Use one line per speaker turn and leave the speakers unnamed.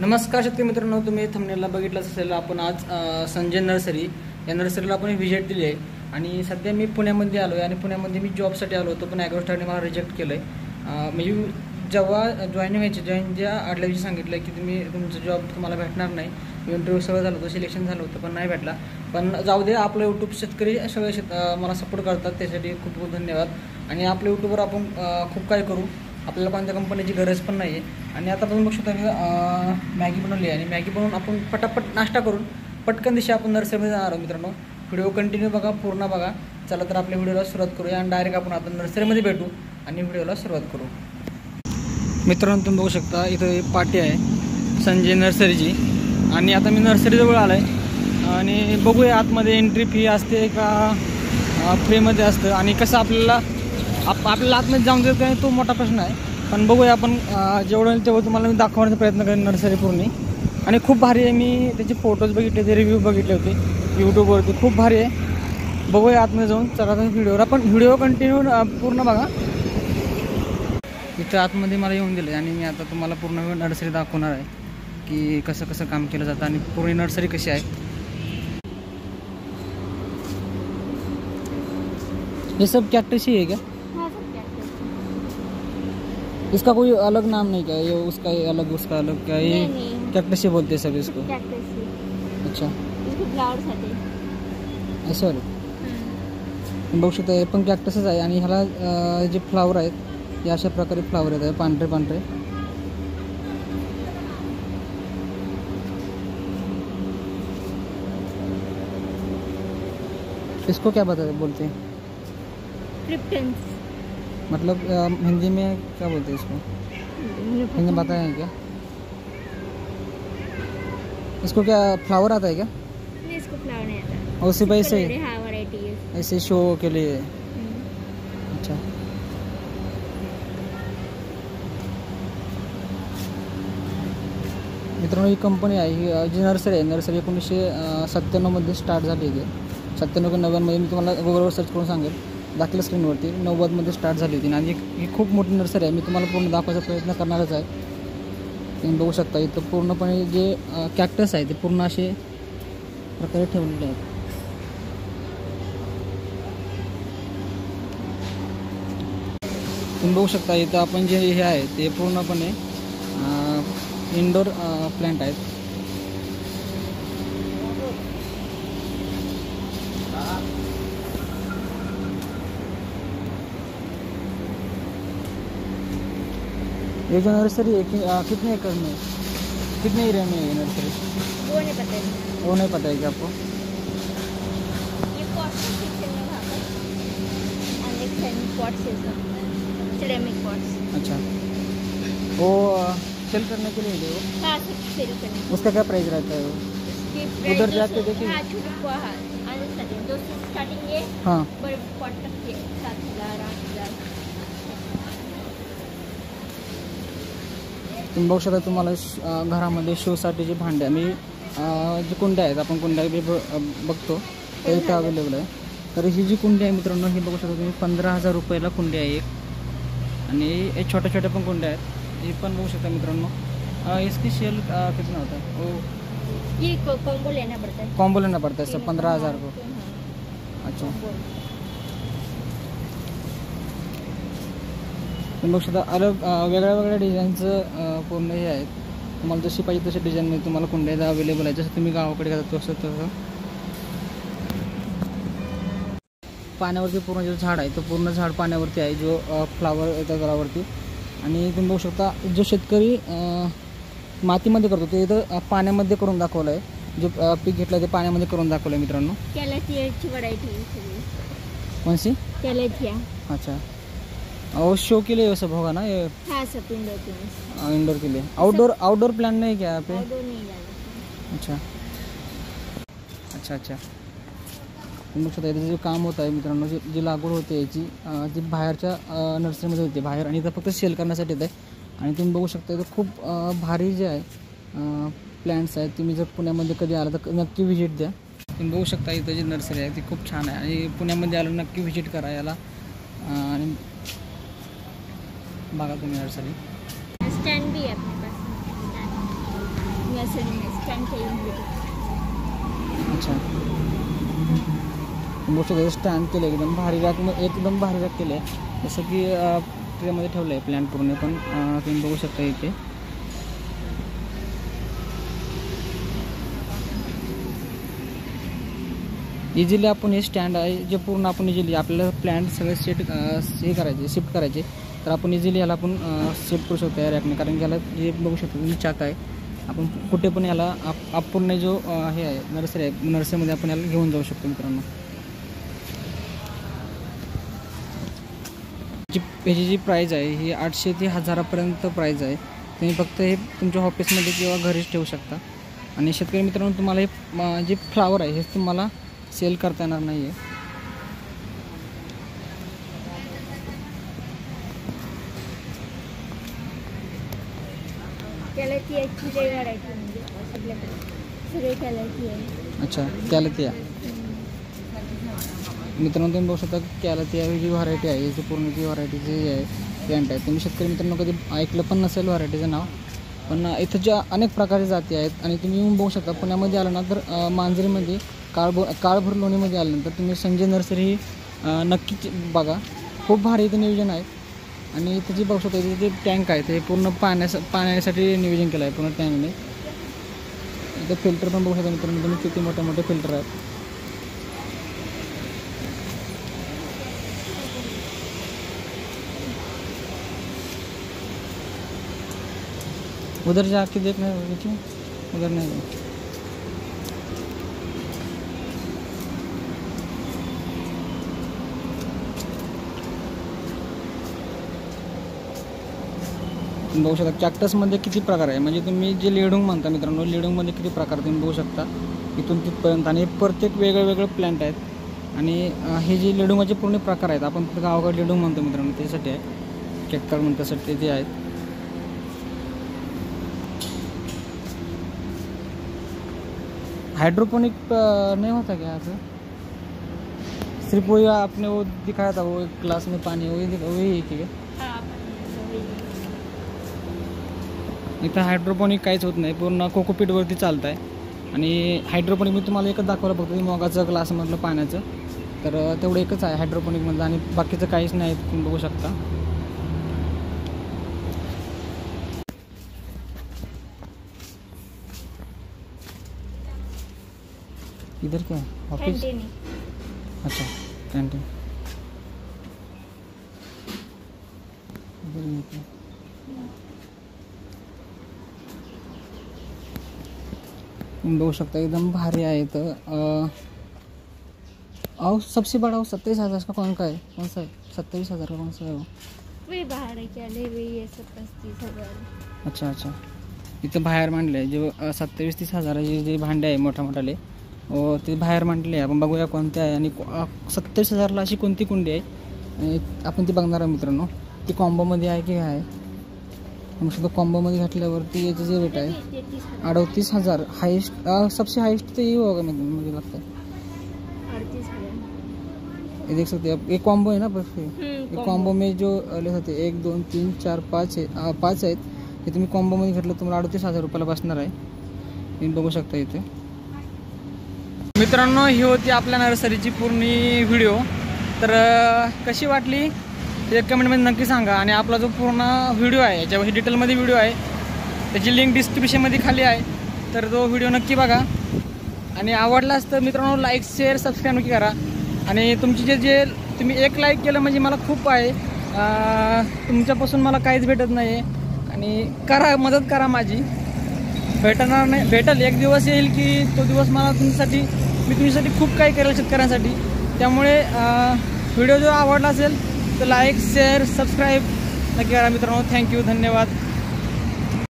नमस्कार शेतकरी मित्रांनो, तुम्ही थंबनेलला बघितलंच असेल. आपण आज संजय नर्सरी या नर्सरीला आपण व्हिजिट दिली आहे आणि सध्या मी पुण्यामध्ये आलो आहे आणि पुण्यामध्ये मी जॉबसाठी आलो होतो, पण ॲग्रोस्टारने मला रिजेक्ट केलं आहे. म्हणजे जेव्हा जॉईन ज्या आदल्या दिवशी सांगितलं की तुमचं जॉब तुम्हाला भेटणार नाही. इंटरव्ह्यू सगळं झालं होतं, सिलेक्शन झालं होतं, पण नाही भेटला. पण जाऊ दे, आपलं यूट्यूब शेतकरी सगळे मला सपोर्ट करतात, त्यासाठी खूप खूप धन्यवाद. आणि आपल्या यूट्यूबवर आपण खूप काय करू, आपल्याला कोणत्या कंपनीची गरज पण नाही आहे. आणि आता आपण बघू शकता मॅगी बनवली आहे आणि मॅगी बनवून आपण पटापट नाश्ता करून पटकन दिशा आपण नर्सरीमध्ये जाणार आहोत. मित्रांनो, व्हिडिओ कंटिन्यू बघा, पूर्ण बघा. चला तर आपल्या व्हिडिओला सुरुवात करूया आणि डायरेक्ट आपण आता नर्सरीमध्ये भेटू आणि व्हिडिओला सुरुवात करू. मित्रांनो, तुम्ही बघू शकता इथं पाटी आहे संजय नर्सरीची आणि आता मी नर्सरीजवळ आलो आहे आणि बघूया आतमध्ये एंट्री फी असते का फ्रीमध्ये असतं आणि कसं आपल्याला आतमध्ये जाऊन देत नाही तो मोठा प्रश्न आहे. पण बघूया आपण जेवढं तेवढं तुम्हाला मी दाखवण्याचा प्रयत्न करेन नर्सरी पूर्ण. आणि खूप भारी आहे, मी त्याचे फोटोज बघितले, ते रिव्ह्यू बघितले होते यूट्यूबवरती, खूप भारी आहे. बघूया आतमध्ये जाऊन. चला तर व्हिडिओवर आपण व्हिडिओ कंटिन्यू पूर्ण बघा. इथं आतमध्ये मला येऊन दिलं आणि मी आता तुम्हाला पूर्ण नर्सरी दाखवणार आहे की कसं कसं काम केलं जातं आणि पूर्ण नर्सरी कशी आहे. ये सब कैक्टस ही है क्या? इसका कोई अलग नाम नहीं क्या? ये उसका अलग उसका अलग क्या? ये कैक्टस ही बोलते हैं सब इसको. अच्छा,
इसको फ्लावर्स आते
असं आहे. बघू शकता हे पण कॅक्टसच आहे आणि ह्याला जे फ्लावर आहेत हे अशा प्रकारे फ्लावर येत आहे, पांढरे पांढरे. इसको क्या बोलते हैं?
क्रिप्टन्स.
मतलब हिंदी में क्या बोलते हैं इसको? हिंदी में बताएं क्या? इसको क्या फ्लावर आता है क्या?
नहीं, इसको फ्लावर नहीं आता.
और सिर्फ ऐसे
हाँ, वैरायटी है
ऐसे शो के लिए. अच्छा, मित्रांनो, ही कंपनी आहे, ही जी नर्सरी आहे, नर्सरी 1997 मध्ये स्टार्ट झाली आहे. 97 की 90 मध्ये मी तुम्हाला गुगलवर सर्च करून सांगेल, दाखल स्क्रीनवरती. 90 मध्ये स्टार्ट झाली होती आणि ही खूप मोठी नर्सरी आहे. मी तुम्हाला पूर्ण दाखवायचा प्रयत्न करणारच आहे. तुम्ही बघू शकता इथं पूर्णपणे जे कॅक्टस आहे ते पूर्ण असे प्रकारे ठेवलेले आहेत. तुम्ही बघू शकता इथं आपण जे हे आहे ते पूर्णपणे इंडोर प्लांट आहेत. ये जो नर्सरी है कितने एकड़ में, कितने एरिया में है ये नर्सरी?
वो नहीं पता है.
वो नहीं पता है क्या आपको?
ये पॉट्स सेक्शन में वहाँ पर पॉट्स है, सिरेमिक पॉट्स.
अच्छा, वो सेल करने के लिए है वो?
हाँ, सेल करने.
उसका क्या प्राइस रहता है वो? उधर जाके देखिए.
हाँ, छोटे को हाँ दो स्टार्टिंग है.
हाँ,
बड़े पॉट तक के 7,000 8,000.
तुम्ही बघू शकता, तुम्हाला घरामध्ये शोसाठी जे भांडे मी जे कुंड्या आहेत, आपण कुंड्या बघतो ते इथं अवेलेबल आहे. तर ही जी कुंडी आहे मित्रांनो, ही बघू शकता तुम्ही 15,000 रुपयाला कुंडी आहे एक. आणि हे छोट्या छोट्या पण कुंड्या आहेत, ही पण बघू शकता मित्रांनो. इसकी सेल कितना होता है वो?
ये कॉम्बो लेना पड़ता है.
कॉम्बो लेना पड़ता है, सब 15,000 को. अच्छा, तुम्ही बघू शकता अलग वेगळ्या वेगळ्या डिझाईनचं पूर्ण हे आहेत. तुम्हाला जशी पाहिजे तशी डिझाईनमध्ये तुम्हाला कुंड्या अवेलेबल आहे. जसं तुम्ही गावाकडे जाता तसं पाण्यावरती पूर्ण जो झाड आहे तो पूर्ण झाड पाण्यावरती आहे, जो फ्लावर येतात घरावरती. आणि तुम्ही बघू शकता जो शेतकरी मातीमध्ये करतो ते इथं पाण्यामध्ये करून दाखवलं आहे. जो पीक घेतलं ते पाण्यामध्ये करून दाखवलं आहे मित्रांनो.
कैलेथियाची व्हरायटी
कौन सी?
कैलेथिया.
अच्छा, और शो के लिए सब होगा ना ये?
हाँ, सब इंडोर प्लांट्स.
इंडोर के लिए. आउटडोर प्लांट नहीं क्या यहाँ पे?
आउटडोर नहीं जाना.
अच्छा अच्छा अच्छा. तुम्ही बघू शकता इथं जे काम होत आहे मित्रांनो, जी लागवड होते याची जी बाहेरच्या नर्सरीमध्ये होते बाहेर, आणि इथं फक्त सेल करण्यासाठी येत आहे. आणि तुम्ही बघू शकता इथं खूप भारी जे आहे प्लॅन्ट्स आहेत. तुम्ही जर पुण्यामध्ये कधी आला तर नक्की व्हिजिट द्या. तुम्ही बघू शकता इथं जी नर्सरी आहे ती खूप छान आहे आणि पुण्यामध्ये आलो नक्की व्हिजिट करा याला. आणि बघा तुम्ही नर्सरी.
स्टैंड भी है अपने पास. नर्सरी में स्टैंड के लिए।
अच्छा, मोठं काही स्टँड केलं एकदम भारी रॅक, एकदम भारी रॅक केलं आहे, जसं की ट्रेमध्ये ठेवलं आहे प्लॅन पूर्ण. पण तुम्ही बघू शकता इथे इझिली आपण हे स्टँड आहे जे पूर्ण आपण इझिली आपल्याला प्लॅन सगळे हे करायचे, शिफ्ट करायचे, तर आपण इझिली याला आपण शिफ्ट करू शकतो या रॅकने. कारण की याला हे बघू शकतो तुम्ही चाक आहे, आपण कुठे पण याला पूर्ण जो हे आहे नर्सरी आहे, नर्सरीमध्ये आपण याला घेऊन जाऊ शकतो मित्रांनो. ह्याची जी प्राईज आहे ही 800 ते 1000पर्यंत प्राईज आहे. तुम्ही फक्त हे तुमच्या ऑफिसमध्ये किंवा घरीच ठेवू शकता. आणि शेतकरी मित्रांनो, तुम्हाला हे जे फ्लावर आहे हे तुम्हाला सेल करता येणार नाही आहे. अच्छा, कॅलथिया मित्रांनो, तुम्ही बघू शकता कॅलथिया ही जी व्हरायटी आहे, याची पूर्ण जी व्हरायटी जी आहे प्लॅन्ट आहे, तुम्ही शेतकरी मित्रांनो कधी ऐकलं पण नसेल व्हरायटीचं नाव. पण इथं ज्या अनेक प्रकारच्या जाती आहेत आणि तुम्ही येऊन बघू शकता. पुण्यामध्ये आलं ना तर मांजरीमध्ये काळभोर लोणीमध्ये आल्यानंतर तुम्ही संजय नर्सरी नक्कीच बघा, खूप भारी इथं नियोजन आहे. आणि इथं जे बघू शकता इथे जे टँक आहे ते पूर्ण पाण्यासाठी नियोजन केलं आहे पूर्ण टँकने. इथं फिल्टर पण बघू शकता मित्रांनो तुम्ही, किती मोठे मोठे फिल्टर आहेत. उधर जाके देखना देखिए, उधर नहीं. बघू शकता कॅक्टसमध्ये किती प्रकार आहे, म्हणजे तुम्ही जे लेडुंग म्हणता मित्रांनो, लेडुंगमध्ये किती प्रकार तुम्ही बघू शकता इथून तिथपर्यंत. आणि प्रत्येक वेगळे प्लॅन्ट आहेत. आणि हे जे लेडुंगाचे पूर्ण प्रकार आहेत, आपण गावाकडे लेडुंग म्हणतो मित्रांनो, त्यासाठी आहे कॅक्टर म्हणतो त्यासाठी ते आहेत. हाइड्रोपोनिक नहीं होता क्या ऐसा? सिर्फ वही आपने वो दिखाया था, वो एक ग्लास में पानी, वही है की काय? इथं हायड्रोपोनिक काहीच होत नाही, पूर्ण कोकोपीटवरती चालत आहे. आणि हायड्रोपोनिक मी तुम्हाला एकच दाखवलं फक्त मोगाचं ग्लासमधलं पाण्याचं, तर तेवढं एकच आहे हायड्रोपोनिकमधलं, आणि बाकीचं काहीच नाही तुम्ही बघू शकता. इधर क्या है ऑफिस? अच्छा, कैंटीन. बघू शकता एकदम भारी आहे. तर और सबसे बड़ा वो 27,000 का कौन है? 27,000 का कौन सा है वो?
वही बाहर है क्या, ले वही है 35,000.
अच्छा अच्छा, इथं बाहेर मांडले आहे जे 27-30,000 जे भांडे आहे मोठाले, ते बाहेर मांडले. आपण बघूया कोणते आहे. आणि 27,000ला अशी कोणती कुंडी आहे आपण ती बघणार आहे मित्रांनो. ती कॉम्बोमध्ये आहे की आहे. मग कॉम्बोमध्ये घातल्यावरती याचे जे रेट आहे 38,000 हाईस्ट, सबसे हाईस्ट तो ये होगा मुझे लगता है.
38,000
ये देख सकते हैं आप, ये कॉम्बो है ना. बस ये कॉम्बो में जो ले सकते 1 2 3 4 5 आहेत. हे तुम्ही कॉम्बोमध्ये घेतलं तुम्हाला 38,000 रुपयाला बसणार आहे. तुम्ही बघू शकता इथे मित्रांनो. ही होती आपल्या नर्सरीची पूर्ण व्हिडिओ. तर कशी वाटली ते कमेंटमध्ये नक्की सांगा. आणि आपला जो पूर्ण व्हिडिओ आहे याच्यावर डिटेलमध्ये व्हिडिओ आहे, त्याची लिंक डिस्क्रिप्शनमध्ये खाली आहे, तर तो व्हिडिओ नक्की बघा. आणि आवडलाच तर मित्रांनो लाईक शेअर सबस्क्राईब नक्की करा. आणि तुमची जे तुम्ही एक लाईक केलं म्हणजे मला खूप आहे. तुमच्यापासून मला काहीच भेटत नाही आहे. आणि करा, मदत करा माझी. भेटणार नाही, भेटेल एक दिवस येईल की तो दिवस मला मी तुमच्यासाठी खूप काही करेल शेतकऱ्यांसाठी. त्यामुळे व्हिडिओ जो आवडला असेल तर लाईक शेअर सबस्क्राईब नक्की करा मित्रांनो. थँक्यू, धन्यवाद.